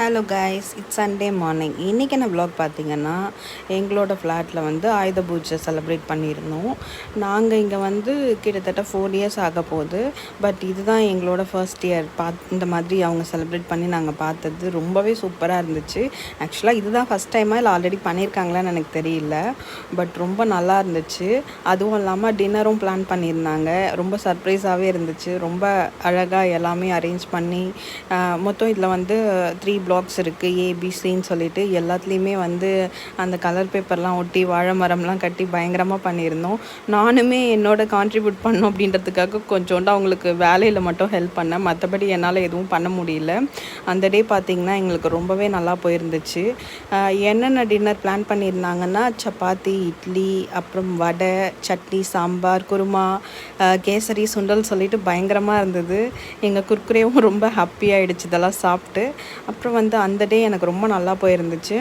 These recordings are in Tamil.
Hello guys, it's Sunday morning. இன்றைக்கி என்ன vlog பார்த்தீங்கன்னா, எங்களோட ஃப்ளாட்டில் வந்து ஆயுத பூஜை செலிப்ரேட் பண்ணியிருந்தோம். நாங்கள் இங்கே வந்து கிட்டத்தட்ட 4 இயர்ஸ் ஆக போகுது. பட் இதுதான் எங்களோட ஃபர்ஸ்ட் இயர். இந்த மாதிரி அவங்க செலிப்ரேட் பண்ணி நாங்கள் பார்த்தது ரொம்பவே சூப்பராக இருந்துச்சு. ஆக்சுவலாக இதுதான் ஃபஸ்ட் டைமாக இல்லை ஆல்ரெடி பண்ணியிருக்காங்களான்னு எனக்கு தெரியல. பட் ரொம்ப நல்லா இருந்துச்சு. அதுவும் இல்லாமல் டின்னரும் பிளான் பண்ணியிருந்தாங்க. ரொம்ப சர்ப்ரைஸாகவே இருந்துச்சு. ரொம்ப அழகாக எல்லாமே அரேஞ்ச் பண்ணி மொத்தம் இதில் வந்து 3 பிளாக்ஸ் இருக்குது, ஏபிசின்னு சொல்லிட்டு எல்லாத்துலேயுமே வந்து அந்த கலர் பேப்பர்லாம் ஒட்டி வாழை மரம்லாம் கட்டி பயங்கரமாக பண்ணியிருந்தோம். நானுமே என்னோட கான்ட்ரிபியூட் பண்ணோம் அப்படின்றதுக்காக கொஞ்சோண்டு அவங்களுக்கு வேலையில் மட்டும் ஹெல்ப் பண்ணேன். மற்றபடி என்னால் எதுவும் பண்ண முடியல. அந்த டே பார்த்திங்கன்னா எங்களுக்கு ரொம்பவே நல்லா போயிருந்துச்சு. என்னென்ன டின்னர் பிளான் பண்ணியிருந்தாங்கன்னா, சப்பாத்தி, இட்லி, அப்புறம் வடை, சட்னி, சாம்பார், குருமா, கேசரி, சுண்டல் சொல்லிட்டு பயங்கரமாக இருந்தது. எங்கள் குர்குரேவும் ரொம்ப ஹாப்பியாகிடுச்சு இதெல்லாம் சாப்பிட்டு. அப்புறம் வந்து அந்த டே எனக்கு ரொம்ப நல்லா போயிருந்துச்சு.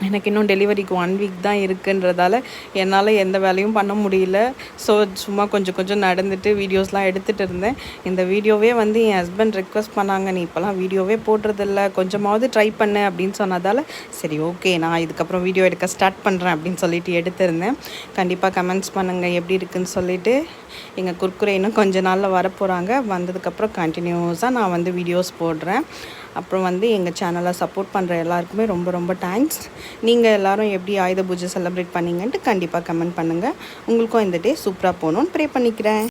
எனக்கு இன்னும் டெலிவரிக்கு 1 வீக் தான் இருக்குன்றதால என்னால் எந்த வேலையும் பண்ண முடியல. ஸோ சும்மா கொஞ்சம் நடந்துட்டு வீடியோஸ்லாம் எடுத்துகிட்டு இருந்தேன். இந்த வீடியோவே வந்து என் ஹஸ்பண்ட் ரெக்வஸ்ட் பண்ணாங்க, நீ இப்போலாம் வீடியோவே போடுறதில்ல, கொஞ்சமாவது ட்ரை பண்ணு அப்படின்னு சொன்னதால் சரி ஓகே, நான் இதுக்கப்புறம் வீடியோ எடுக்க ஸ்டார்ட் பண்ணுறேன் அப்படின்னு சொல்லிட்டு எடுத்திருந்தேன். கண்டிப்பாக கமெண்ட்ஸ் பண்ணுங்கள் எப்படி இருக்குதுன்னு சொல்லிவிட்டு. எங்கள் குர்குரே இன்னும் கொஞ்ச நாளில் வரப்போகிறாங்க. வந்ததுக்கப்புறம் கண்டினியூஸாக நான் வந்து வீடியோஸ் போடுறேன். அப்புறம் வந்து எங்கள் சேனலை சப்போர்ட் பண்ணுற எல்லாருக்குமே ரொம்ப ரொம்ப தேங்க்ஸ். நீங்கள் எல்லோரும் எப்படி ஆயுத பூஜை செலிப்ரேட் பண்ணீங்கன்ட்டு கண்டிப்பாக கமெண்ட் பண்ணுங்கள். உங்களுக்கும் இந்த டே சூப்பராக போகணுன்னு ப்ரே பண்ணிக்கிறேன்.